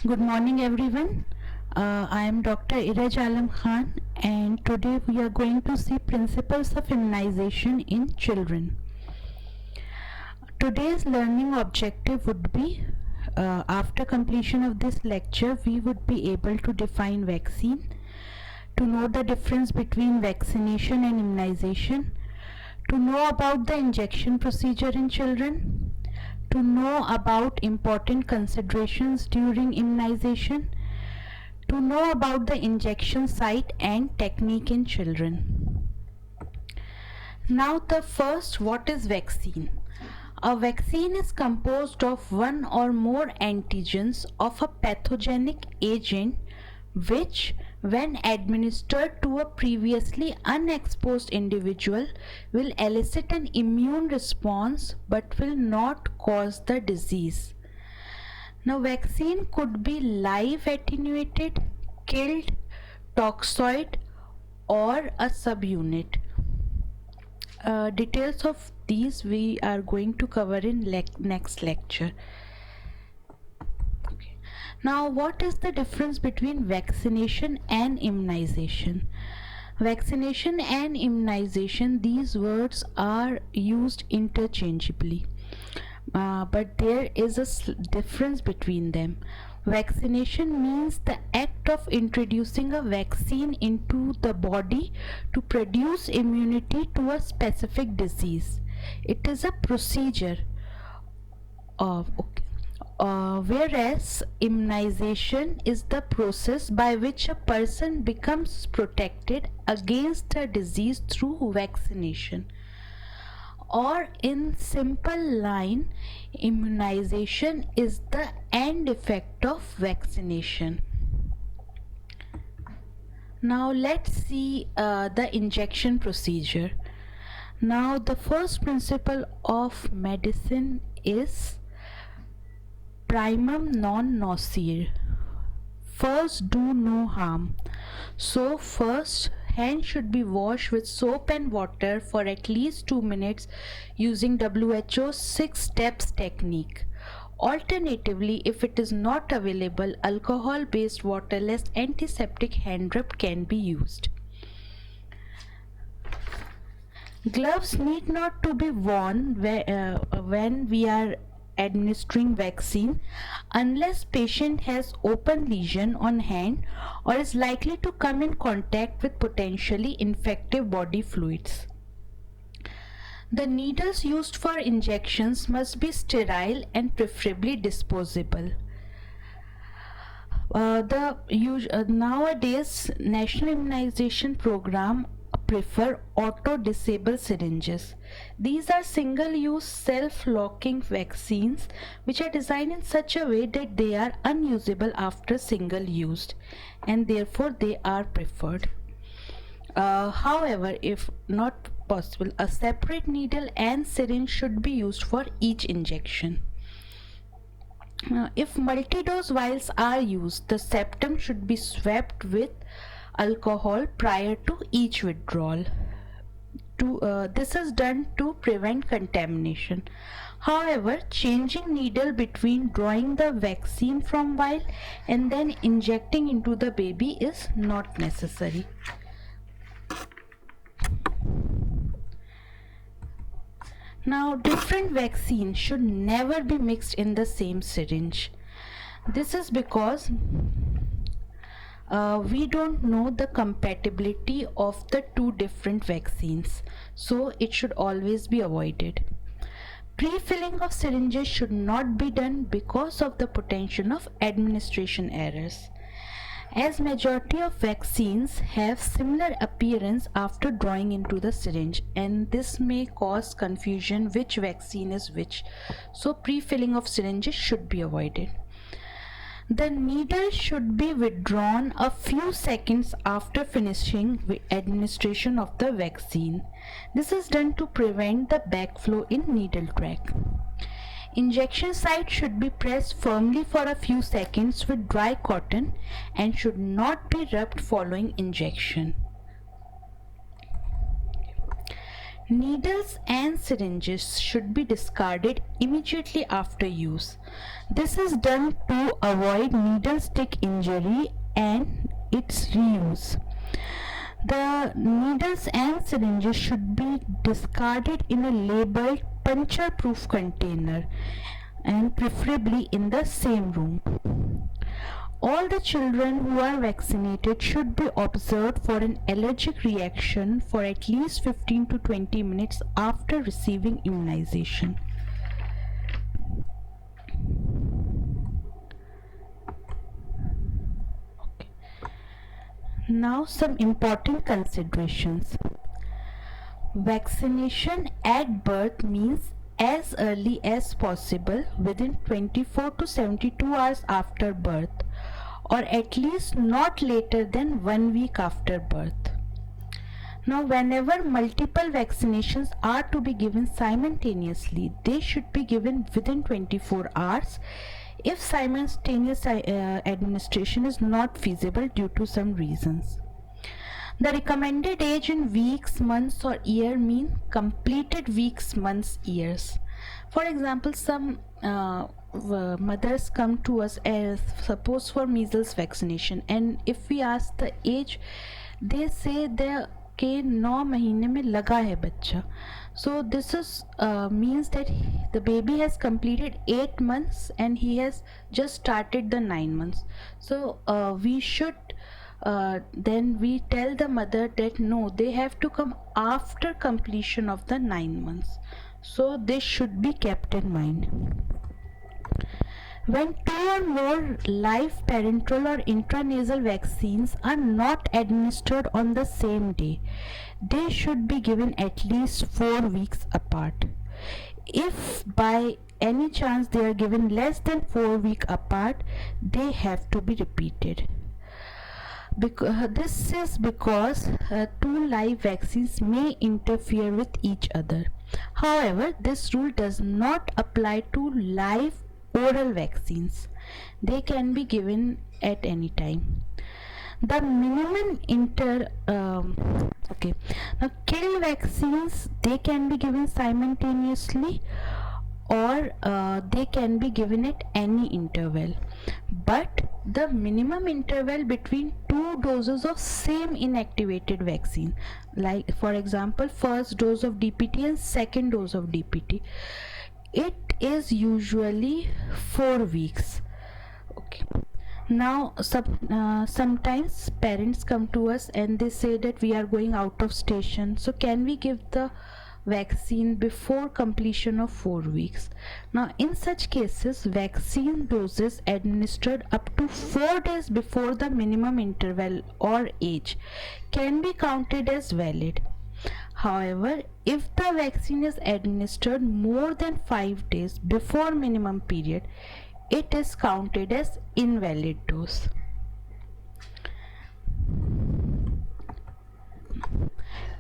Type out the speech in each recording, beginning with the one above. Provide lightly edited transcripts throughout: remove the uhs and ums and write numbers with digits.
Good morning, everyone. I am Dr. Iraj Alam Khan, and today we are going to see principles of immunization in children. Today's learning objective would be after completion of this lecture, we would be able to define vaccine, to know the difference between vaccination and immunization, to know about the injection procedure in children, to know about important considerations during immunization, to know about the injection site and technique in children. Now the first, what is vaccine? A vaccine is composed of one or more antigens of a pathogenic agent which, when administered to a previously unexposed individual, will elicit an immune response but will not cause the disease. Now, vaccine could be live attenuated, killed, toxoid, or a subunit. Details of these we are going to cover in next lecture. Okay. Now, what is the difference between vaccination and immunization? Vaccination and immunization, these words are used interchangeably, but there is a difference between them. Vaccination means the act of introducing a vaccine into the body to produce immunity to a specific disease. It is a procedure of whereas immunization is the process by which a person becomes protected against a disease through vaccination. Or in simple line, immunization is the end effect of vaccination. Now let's see the injection procedure. Now the first principle of medicine is primum non nocere. First, do no harm. So first, hands should be washed with soap and water for at least 2 minutes using WHO's 6 steps technique. Alternatively, if it is not available, alcohol-based waterless antiseptic hand rub can be used. Gloves need not to be worn when we are administering vaccine unless patient has open lesion on hand or is likely to come in contact with potentially infective body fluids. The needles used for injections must be sterile and preferably disposable. Nowadays National Immunization Program prefer auto-disable syringes. These are single-use self-locking vaccines which are designed in such a way that they are unusable after single use, and therefore they are preferred. However, if not possible, a separate needle and syringe should be used for each injection. If multi-dose vials are used, the septum should be swept with alcohol prior to each withdrawal. This is done to prevent contamination. However, changing needle between drawing the vaccine from vial and then injecting into the baby is not necessary. Now, different vaccines should never be mixed in the same syringe. This is because we don't know the compatibility of the two different vaccines, so it should always be avoided. Pre-filling of syringes should not be done because of the potential of administration errors, as majority of vaccines have similar appearance after drawing into the syringe, and this may cause confusion which vaccine is which, so pre-filling of syringes should be avoided. The needle should be withdrawn a few seconds after finishing administration of the vaccine. This is done to prevent the backflow in needle tract. Injection site should be pressed firmly for a few seconds with dry cotton and should not be rubbed following injection. Needles and syringes should be discarded immediately after use. This is done to avoid needle stick injury and its reuse. The needles and syringes should be discarded in a labeled puncture proof container and preferably in the same room. All the children who are vaccinated should be observed for an allergic reaction for at least 15 to 20 minutes after receiving immunization. Okay. Now some important considerations. Vaccination at birth means as early as possible within 24 to 72 hours after birth, or at least not later than 1 week after birth. Now, whenever multiple vaccinations are to be given simultaneously, they should be given within 24 hours if simultaneous administration is not feasible due to some reasons. The recommended age in weeks, months or year mean completed weeks, months, years. For example, some mothers come to us as suppose for measles vaccination, and if we ask the age, they say they के 9 महीने में लगा है बच्चा. So this is means that the baby has completed 8 months and he has just started the 9 months. So we should then we tell the mother that no, they have to come after completion of the 9 months. So this should be kept in mind. When 2 or more live parenteral or intranasal vaccines are not administered on the same day, they should be given at least 4 weeks apart. If by any chance they are given less than 4 weeks apart, they have to be repeated. This is because 2 live vaccines may interfere with each other. However, this rule does not apply to live oral vaccines. They can be given at any time. The minimum now kill vaccines, they can be given simultaneously or they can be given at any interval, but the minimum interval between 2 doses of same inactivated vaccine, like for example first dose of DPT and second dose of DPT, it is usually 4 weeks. Okay. Now sometimes parents come to us and they say that we are going out of station, so can we give the vaccine before completion of 4 weeks? Now in such cases, vaccine doses administered up to 4 days before the minimum interval or age can be counted as valid. However, if the vaccine is administered more than 5 days before minimum period, it is counted as invalid dose.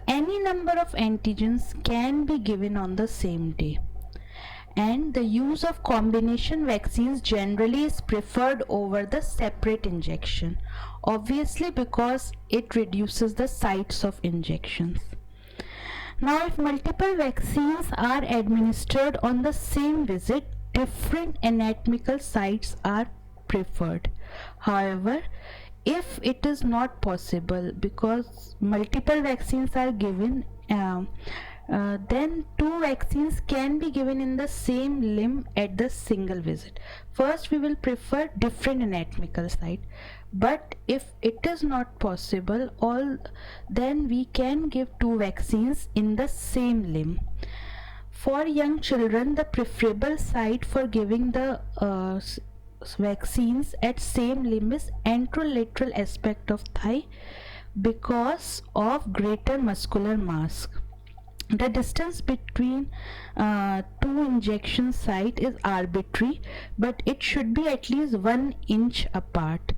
Any number of antigens can be given on the same day, and the use of combination vaccines generally is preferred over the separate injection, obviously because it reduces the sites of injections. Now, if multiple vaccines are administered on the same visit, different anatomical sites are preferred. However, if it is not possible because multiple vaccines are given, then 2 vaccines can be given in the same limb at the single visit. First, we will prefer different anatomical site, but if it is not possible, then we can give 2 vaccines in the same limb. For young children, the preferable site for giving the vaccines at same limb is anterolateral aspect of thigh because of greater muscular mass. The distance between 2 injection site is arbitrary, but it should be at least 1 inch apart.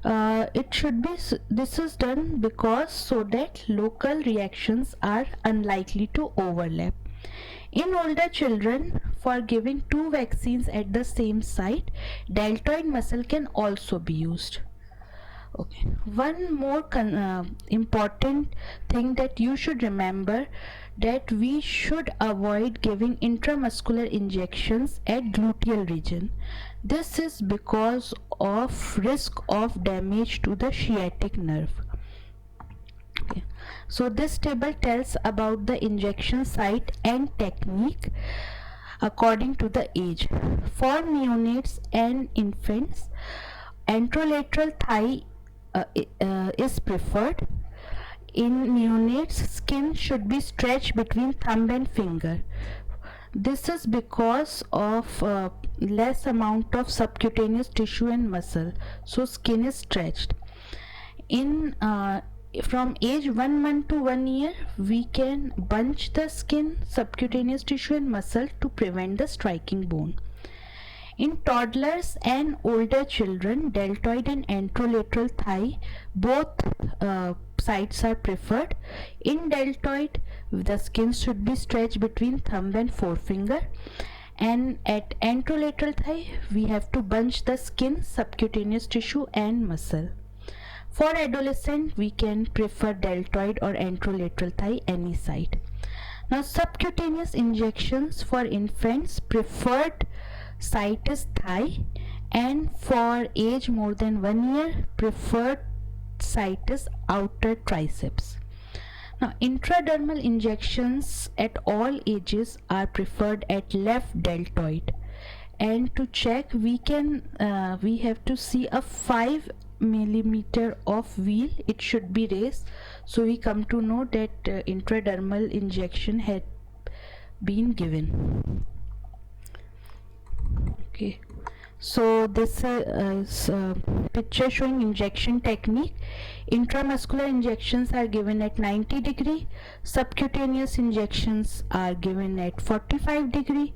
This is done because so that local reactions are unlikely to overlap. In older children, for giving 2 vaccines at the same site, deltoid muscle can also be used. Okay. One more important thing that you should remember, that we should avoid giving intramuscular injections at gluteal region. This is because of risk of damage to the sciatic nerve. Okay. So this table tells about the injection site and technique according to the age. For neonates and infants, anterolateral thigh is preferred. In neonates, skin should be stretched between thumb and finger. This is because of less amount of subcutaneous tissue and muscle, so skin is stretched. In from age 1 month to 1 year, we can bunch the skin, subcutaneous tissue and muscle to prevent the striking bone. In toddlers and older children, deltoid and anterolateral thigh, both sides are preferred. In deltoid, the skin should be stretched between thumb and forefinger, and at anterolateral thigh, we have to bunch the skin, subcutaneous tissue and muscle. For adolescent, we can prefer deltoid or anterolateral thigh, any side. Now, subcutaneous injections for infants, preferred site is thigh, and for age more than 1 year, preferred site is outer triceps. Now, intradermal injections at all ages are preferred at left deltoid, and to check, we have to see a 5 millimeter of wheal. It should be raised, so we come to know that intradermal injection had been given. Okay, so this is picture showing injection technique. Intramuscular injections are given at 90 degree, subcutaneous injections are given at 45 degree.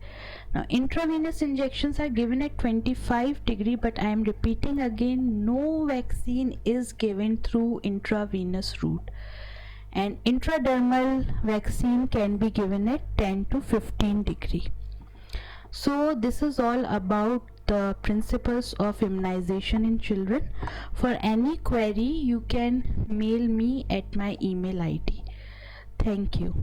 Now, intravenous injections are given at 25 degree, but I am repeating again, no vaccine is given through intravenous route, and intradermal vaccine can be given at 10 to 15 degree. So this is all about the principles of immunization in children. For any query, you can mail me at my email ID. Thank you.